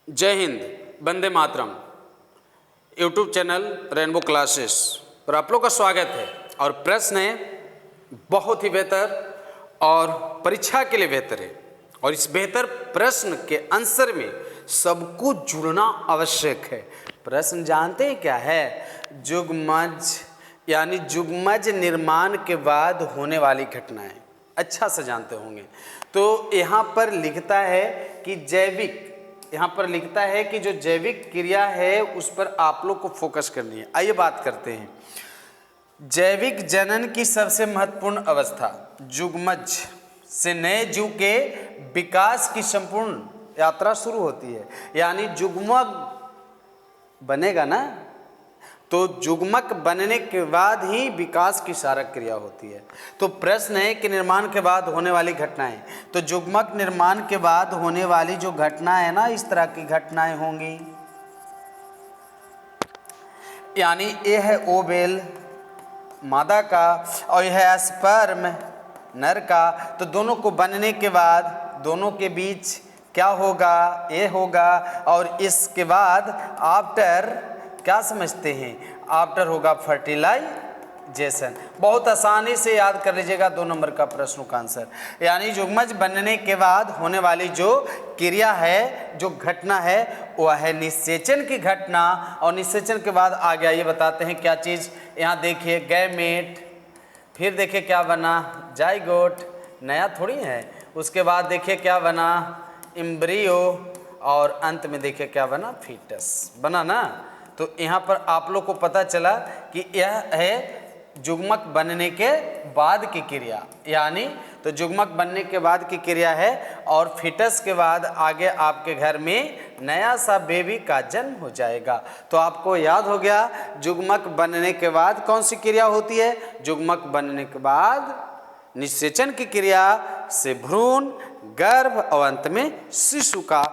जय Hind, Vande Mataram. YouTube channel rainbow classes पर आप लोग का स्वागत है। और प्रश्न है बहुत ही बेहतर और परीक्षा के लिए बेहतर है। और इस बेहतर प्रश्न के आंसर में सबको जुड़ना आवश्यक है। प्रश्न जानते हैं क्या है? जुगमज यानी जुगमज निर्माण के बाद होने वाली घटनाएं अच्छा से जानते होंगे। तो यहाँ पर लिखता है कि जो जैविक क्रिया है उस पर आप लोग को फोकस करनी है। आइए बात करते हैं। जैविक जनन की सबसे महत्वपूर्ण अवस्था जुगमज से नए जीव के विकास की संपूर्ण यात्रा शुरू होती है। यानी जुग्मक बनेगा ना, तो जुग्मक बनने के बाद ही विकास की सारा क्रिया होती है। तो प्रश्न है कि निर्माण के बाद होने वाली घटनाएं, तो जुग्मक निर्माण के बाद होने वाली जो घटना है ना, इस तरह की घटनाएं होंगी। यानी ये है ओवेल मादा का और यह है स्पर्म नर का। तो दोनों को बनने के बाद दोनों के बीच क्या होगा? ये होगा। और इसके बाद आफ्टर क्या समझते हैं? आफ्टर होगा फर्टिलाइजेशन। बहुत आसानी से याद कर लीजिएगा 2 नंबर का प्रश्न का आंसर। यानी जुग्मज बनने के बाद होने वाली जो क्रिया है, जो घटना है, वह है निषेचन की घटना। और निषेचन के बाद आगे आइए बताते हैं क्या चीज़। यहाँ देखिए गैमेट, फिर देखिए क्या बना जाइगोट, नया थोड़ी है। उसके बाद देखिए क्या बना एम्ब्रियो, और अंत में देखिए क्या बना फीटस बना ना। तो यहाँ पर आप लोग को पता चला कि यह है जुग्मक बनने के बाद की क्रिया। यानी तो जुग्मक बनने के बाद की क्रिया है और फीटस के बाद आगे आपके घर में नया सा बेबी का जन्म हो जाएगा। तो आपको याद हो गया जुग्मक बनने के बाद कौन सी क्रिया होती है? जुग्मक बनने के बाद निषेचन की क्रिया से भ्रूण, गर्भ और अंत में शिशु का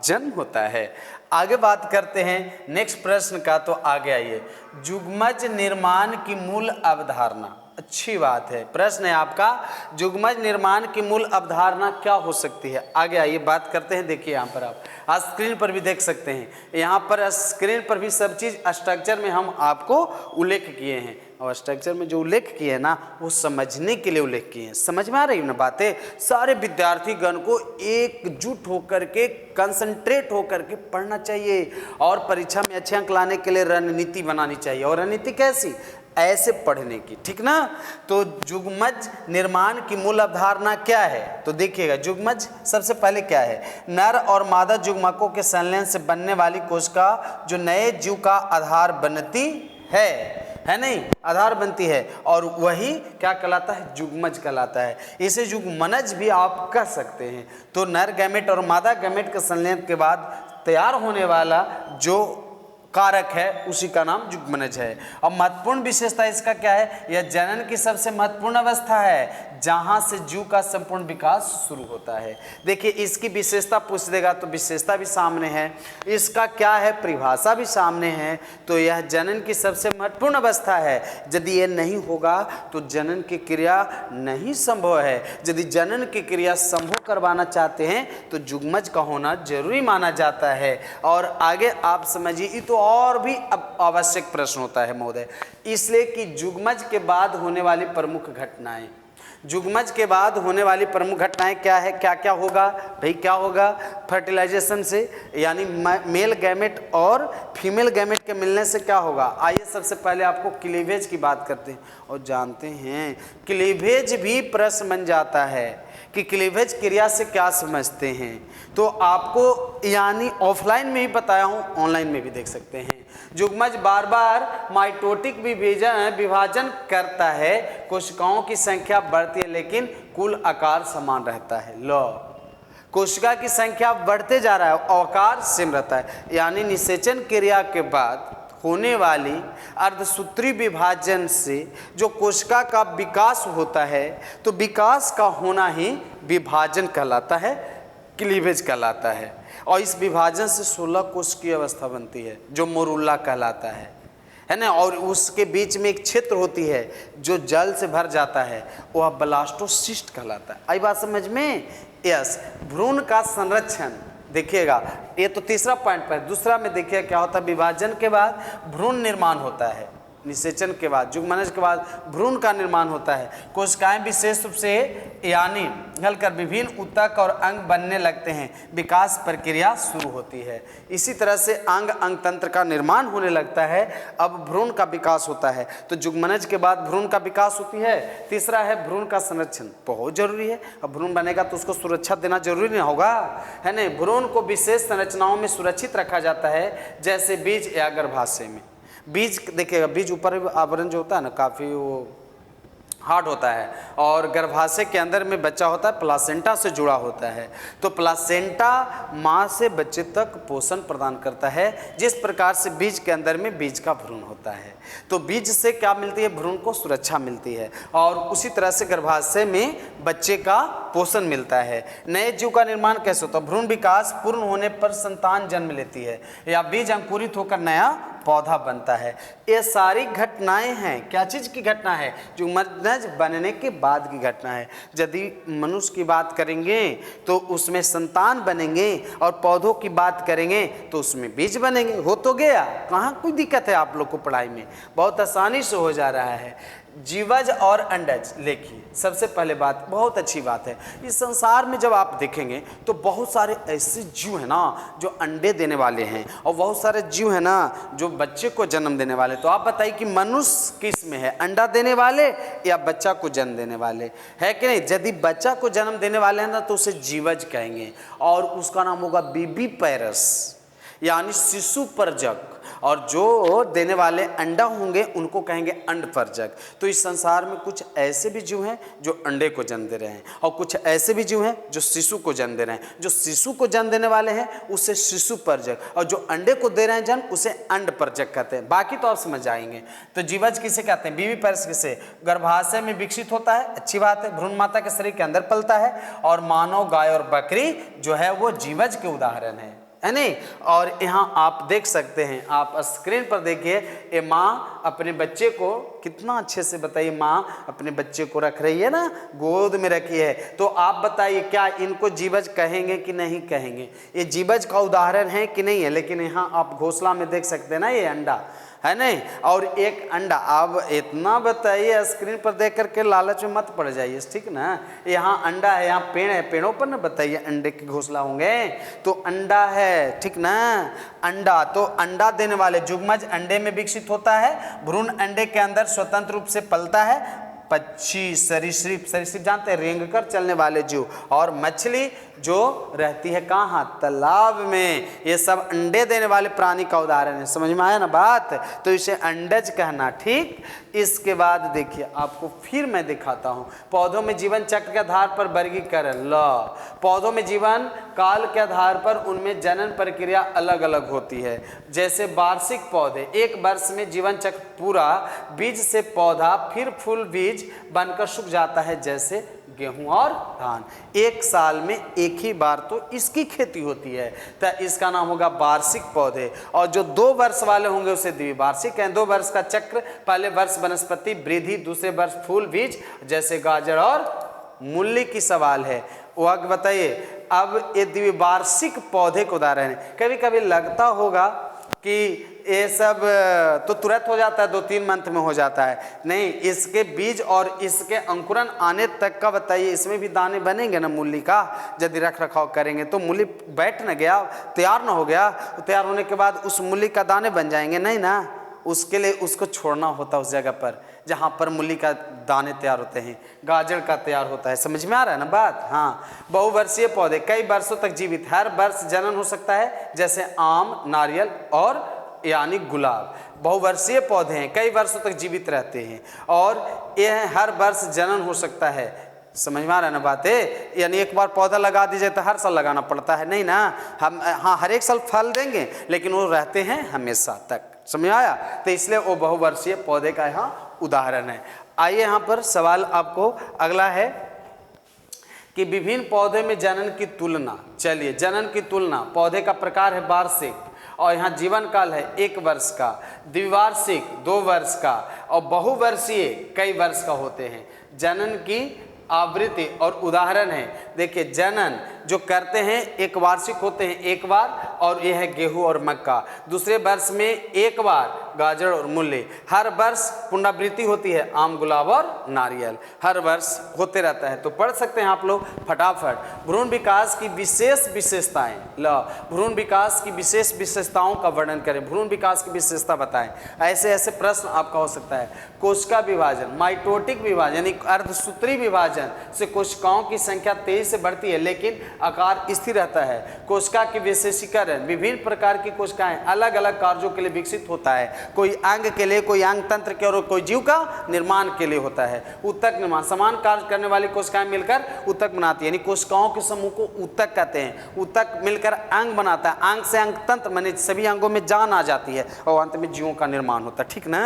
जन्म होता है। आगे बात करते हैं नेक्स्ट प्रश्न का। तो आगे आइए, जुग्मज निर्माण की मूल अवधारणा। अच्छी बात है, प्रश्न है आपका जुग्मज निर्माण की मूल अवधारणा क्या हो सकती है? आगे आइए बात करते हैं। देखिए यहाँ पर आप स्क्रीन पर भी देख सकते हैं। यहाँ पर स्क्रीन पर भी सब चीज़ स्ट्रक्चर में हम आपको उल्लेख किए हैं। और स्ट्रक्चर में जो उल्लेख किए हैं ना, वो समझने के लिए उल्लेख किए हैं। समझ में आ रही है ना बातें? सारे विद्यार्थीगण को एकजुट होकर के, कंसंट्रेट होकर के पढ़ना चाहिए और परीक्षा में अच्छे अंक लाने के लिए रणनीति बनानी चाहिए। और रणनीति कैसी? ऐसे पढ़ने की, ठीक ना। तो जुग्मज निर्माण की मूल अवधारणा क्या है? तो देखिएगा जुग्मज सबसे पहले क्या है? नर और मादा जुग्मकों के संलयन से बनने वाली कोशिका जो नए जीव का आधार बनती है नहीं, आधार बनती है, और वही क्या कहलाता है? जुग्मज कहलाता है। इसे जुग्मनज भी आप कह सकते हैं। तो नर गैमेट और मादा गैमेट के संलयन के बाद तैयार होने वाला जो कारक है उसी का नाम जुग्मनज है। और महत्वपूर्ण विशेषता इसका क्या है? यह जनन की सबसे महत्वपूर्ण अवस्था है जहां से जीव का संपूर्ण विकास शुरू होता है। देखिए इसकी विशेषता पूछ देगा तो विशेषता भी सामने है, इसका क्या है परिभाषा भी सामने है। तो यह जनन की सबसे महत्वपूर्ण अवस्था है। यदि यह नहीं होगा तो जनन की क्रिया नहीं संभव है। यदि जनन की क्रिया संभव करवाना चाहते हैं तो जुग्मज का होना जरूरी माना जाता है। और आगे आप समझिए, तो और भी अब आवश्यक प्रश्न होता है महोदय, इसलिए कि जुग्मज के बाद होने वाली प्रमुख घटनाएं, जुग्मज के बाद होने वाली प्रमुख घटनाएं क्या है? क्या क्या होगा भाई? क्या होगा? फर्टिलाइजेशन से, यानी मेल गैमेट और फीमेल गैमेट के मिलने से क्या होगा? आइए सबसे पहले आपको क्लीवेज की बात करते हैं। और जानते हैं क्लीवेज भी प्रश्न बन जाता है कि क्लीवेज क्रिया से क्या समझते हैं। तो आपको यानी ऑफलाइन में ही बताया हूँ, ऑनलाइन में भी देख सकते हैं। जुग्मज बार बार माइटोटिक विभाजन करता है। कोशिकाओं की संख्या बढ़ती है लेकिन कुल आकार समान रहता है। लो, कोशिका की संख्या बढ़ते जा रहा है, आकार सेम रहता है। यानी निषेचन क्रिया के बाद होने वाली अर्धसूत्री विभाजन से जो कोशिका का विकास होता है, तो विकास का होना ही विभाजन कहलाता है, क्लीवेज कहलाता है। और इस विभाजन से 16 कोश की अवस्था बनती है जो मोरुल्ला कहलाता है ना। और उसके बीच में एक क्षेत्र होती है जो जल से भर जाता है, वह ब्लास्टोसिस्ट कहलाता है। आई बात समझ में? यस। भ्रूण का संरक्षण देखिएगा, ये तो तीसरा पॉइंट पर। दूसरा में देखिए क्या होता है, विभाजन के बाद भ्रूण निर्माण होता है, निषेचन के बाद, युग्मनज के बाद भ्रूण का निर्माण होता है। कोशिकाएं विशेष रूप से यानी हिलकर विभिन्न ऊतक और अंग बनने लगते हैं, विकास प्रक्रिया शुरू होती है। इसी तरह से अंग तंत्र का निर्माण होने लगता है, अब भ्रूण का विकास होता है। तो युग्मनज के बाद भ्रूण का विकास होती है। तीसरा है भ्रूण का संरक्षण, बहुत जरूरी है। अब भ्रूण बनेगा तो उसको सुरक्षा देना जरूरी नहीं होगा, है नहीं। भ्रूण को विशेष संरचनाओं में सुरक्षित रखा जाता है, जैसे बीज या गर्भाशय में। बीज देखिएगा, बीज ऊपर आवरण जो होता है ना, काफ़ी वो हार्ड होता है, और गर्भाशय के अंदर में बच्चा होता है, प्लासेंटा से जुड़ा होता है। तो प्लासेंटा माँ से बच्चे तक पोषण प्रदान करता है, जिस प्रकार से बीज के अंदर में बीज का भ्रूण होता है। तो बीज से क्या मिलती है, भ्रूण को सुरक्षा मिलती है, और उसी तरह से गर्भाशय में बच्चे का पोषण मिलता है। नए जीव का निर्माण कैसे होता है, भ्रूण विकास पूर्ण होने पर संतान जन्म लेती है, या बीज अंकुरित होकर नया पौधा बनता है। ये सारी घटनाएं हैं, क्या चीज़ की घटना है, जो युग्मनज बनने के बाद की घटना है। यदि मनुष्य की बात करेंगे तो उसमें संतान बनेंगे, और पौधों की बात करेंगे तो उसमें बीज बनेंगे। हो तो गया, कहाँ कोई दिक्कत है आप लोग को पढ़ाई में, बहुत आसानी से हो जा रहा है। जीवज और अंडज, देखिए सबसे पहले बात, बहुत अच्छी बात है, इस संसार में जब आप देखेंगे तो बहुत सारे ऐसे जीव हैं ना जो अंडे देने वाले हैं, और बहुत सारे जीव हैं ना जो बच्चे को जन्म देने वाले। तो आप बताइए कि मनुष्य किस में है, अंडा देने वाले या बच्चा को जन्म देने वाले, है कि नहीं। यदि बच्चा को जन्म देने वाले हैं ना तो उसे जीवज कहेंगे, और उसका नाम होगा बीबी पैरस, यानी शिशु परजक, और जो देने वाले अंडा होंगे उनको कहेंगे अंडपरजक। तो इस संसार में कुछ ऐसे भी जीव हैं जो अंडे को जन्म दे रहे हैं, और कुछ ऐसे भी जीव हैं जो शिशु को जन्म दे रहे हैं। जो शिशु को जन्म देने वाले हैं उसे शिशु परजक, और जो अंडे को दे रहे हैं जन्म उसे अंडपरजक कहते हैं। बाकी तो आप समझ जाएंगे। तो जीवज किसे कहते हैं, बीबी पैरस किसे, गर्भाशय में विकसित होता है, अच्छी बात है, भ्रूण माता के शरीर के अंदर पलता है, और मानव, गाय और बकरी जो है वो जीवज के उदाहरण है नहीं। और यहाँ आप देख सकते हैं, आप स्क्रीन पर देखिए, ये माँ अपने बच्चे को कितना अच्छे से, बताइए, माँ अपने बच्चे को रख रही है ना, गोद में रखी है। तो आप बताइए क्या इनको जीवज कहेंगे कि नहीं कहेंगे, ये जीवज का उदाहरण है कि नहीं है। लेकिन यहाँ आप घोंसला में देख सकते हैं ना, ये अंडा है नहीं, और एक अंडा। अब इतना बताइए, स्क्रीन पर देख करके लालच में मत पड़ जाइए, ठीक ना। यहाँ अंडा है, यहाँ पेड़ है, पेड़ों पर ना बताइए अंडे के घोंसला होंगे, तो अंडा है, ठीक ना। अंडा, तो अंडा देने वाले युग्मज अंडे में विकसित होता है, भ्रूण अंडे के अंदर स्वतंत्र रूप से पलता है। पक्षी, सरीसृप, सरीसृप जानते हैं, रेंग कर चलने वाले जीव, और मछली जो रहती है कहाँ, तालाब में। ये सब अंडे देने वाले प्राणी का उदाहरण है। समझ में आया ना बात, तो इसे अंडज कहना, ठीक। इसके बाद देखिए आपको फिर मैं दिखाता हूँ, पौधों में जीवन चक्र के आधार पर वर्गीकरण। लो, पौधों में जीवन काल के आधार पर उनमें जनन प्रक्रिया अलग अलग होती है। जैसे वार्षिक पौधे, एक वर्ष में जीवन चक्र पूरा, बीज से पौधा, फिर फूल बीज बनकर सूख जाता है, जैसे गेहूं और धान। एक साल में एक ही बार तो इसकी खेती होती है, तो इसका नाम होगा वार्षिक पौधे। और जो 2 वर्ष वाले होंगे उसे द्विवार्षिक हैं। 2 वर्ष का चक्र, पहले वर्ष वनस्पति वृद्धि, दूसरे वर्ष फूल बीज, जैसे गाजर और मूली की सवाल है, वो बताइए। अब ये द्विवार्षिक पौधे को उदाहरण है। कभी कभी लगता होगा कि ये सब तो तुरंत हो जाता है, 2-3 मंथ में हो जाता है, नहीं, इसके बीज और इसके अंकुरन आने तक का बताइए। इसमें भी दाने बनेंगे ना मूली का, यदि रख रखाव करेंगे तो मूली बैठ न गया, तैयार ना हो गया, तो तैयार होने के बाद उस मूली का दाने बन जाएंगे, नहीं ना। उसके लिए उसको छोड़ना होता है उस जगह पर जहाँ पर मूली का दाने तैयार होते हैं, गाजर का तैयार होता है। समझ में आ रहा है ना बात। हाँ, बहुवर्षीय पौधे कई वर्षों तक जीवित, हर वर्ष जनन हो सकता है, जैसे आम, नारियल और यानी गुलाब। बहुवर्षीय पौधे हैं, कई वर्षों तक जीवित रहते हैं, और यह हर वर्ष जनन हो सकता है। समझ में आ रहा है ना बात है, यानी एक बार पौधा लगा दीजिए तो हर साल लगाना पड़ता है, नहीं ना। हम हाँ हर एक साल फल देंगे, लेकिन वो रहते हैं हमेशा तक। समझ आया, तो इसलिए वो बहुवर्षीय पौधे का यहाँ उदाहरण है। आइए यहाँ पर सवाल आपको अगला है कि विभिन्न पौधे में जनन की तुलना। चलिए, जनन की तुलना, पौधे का प्रकार है वार्षिक, और यहाँ जीवन काल है 1 वर्ष का, द्विवार्षिक 2 वर्ष का, और बहुवर्षीय कई वर्ष का होते हैं। जनन की आवृत्ति और उदाहरण है, देखिए जनन जो करते हैं एक वार्षिक होते हैं एक बार, और यह है गेहूं और मक्का। दूसरे वर्ष में एक बार गाजर और मूली। हर वर्ष पुनरावृत्ति होती है आम, गुलाब और नारियल, हर वर्ष होते रहता है। तो पढ़ सकते हैं आप लोग फटाफट। भ्रूण विकास की विशेष विशेषताएं, लो भ्रूण विकास की विशेष विशेषताओं का वर्णन करें, भ्रूण विकास की विशेषता बताएं। ऐसे ऐसे प्रश्न आपका हो सकता है। कोशिका विभाजन, माइटोटिक विभाजन यानी अर्धसूत्री विभाजन से कोशिकाओं की संख्या तेजी से बढ़ती है लेकिन आकार स्थिर रहता है। कोशिका की विशेषीकरण, विभिन्न प्रकार की कोशिकाएं अलग अलग कार्यों के लिए विकसित होता है, कोई अंग के लिए, कोई अंग तंत्र के, और कोई जीव का निर्माण के लिए होता है। ऊतक निर्माण, समान कार्य करने वाली कोशिकाएं मिलकर ऊतक बनाती है, यानी कोशिकाओं के समूह को ऊतक कहते हैं। ऊतक मिलकर अंग बनाता है, अंग से अंग तंत्र माने सभी अंगों में जान आ जाती है और अंत में जीवों का निर्माण होता है, ठीक ना।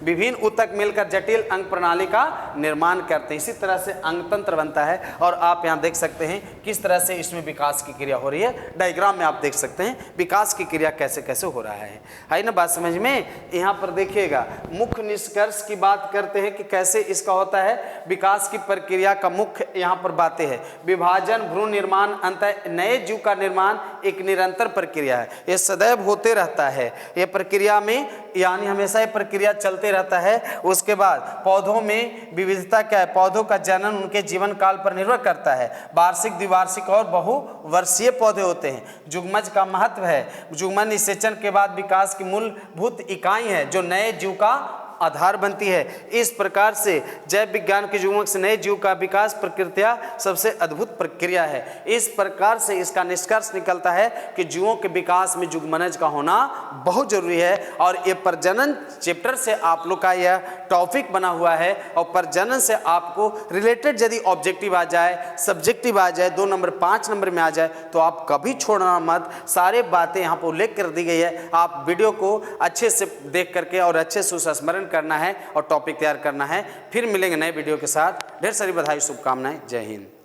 विभिन्न ऊतक मिलकर जटिल अंग प्रणाली का निर्माण करते हैं, इसी तरह से अंग तंत्र बनता है। और आप यहाँ देख सकते हैं किस तरह से इसमें विकास की क्रिया हो रही है, डायग्राम में आप देख सकते हैं विकास की क्रिया कैसे कैसे हो रहा है ना, बात समझ में। यहाँ पर देखिएगा मुख्य निष्कर्ष की बात करते हैं कि कैसे इसका होता है विकास की प्रक्रिया का मुख्य यहाँ पर बातें हैं। विभाजन, भ्रूण निर्माण, अंतः नए जीव का निर्माण एक निरंतर प्रक्रिया है, ये सदैव होते रहता है। ये प्रक्रिया में यानी हमेशा ये प्रक्रिया चलते रहता है। उसके बाद पौधों में विविधता क्या है, पौधों का जनन उनके जीवन काल पर निर्भर करता है। वार्षिक, द्विवार्षिक और बहुवर्षीय पौधे होते हैं। जुग्मज का महत्व है, जुग्मन निषेचन के बाद विकास की मूलभूत इकाई है जो नए जीव का आधार बनती है। इस प्रकार से जैव विज्ञान के युग्मक से नए जीव का विकास प्रक्रिया सबसे अद्भुत प्रक्रिया है। इस प्रकार से इसका निष्कर्ष निकलता है कि जीवों के विकास में युग्मनज का होना बहुत जरूरी है। और ये प्रजनन चैप्टर से आप लोग का यह टॉपिक बना हुआ है और प्रजनन से आपको रिलेटेड यदि ऑब्जेक्टिव आ जाए, सब्जेक्टिव आ जाए, 2 नंबर 5 नंबर में आ जाए तो आप कभी छोड़ना मत। सारे बातें यहाँ पर उल्लेख कर दी गई है, आप वीडियो को अच्छे से देख करके और अच्छे से उसका स्मरण करना है और टॉपिक तैयार करना है। फिर मिलेंगे नए वीडियो के साथ। ढेर सारी बधाई, शुभकामनाएं। जय हिंद।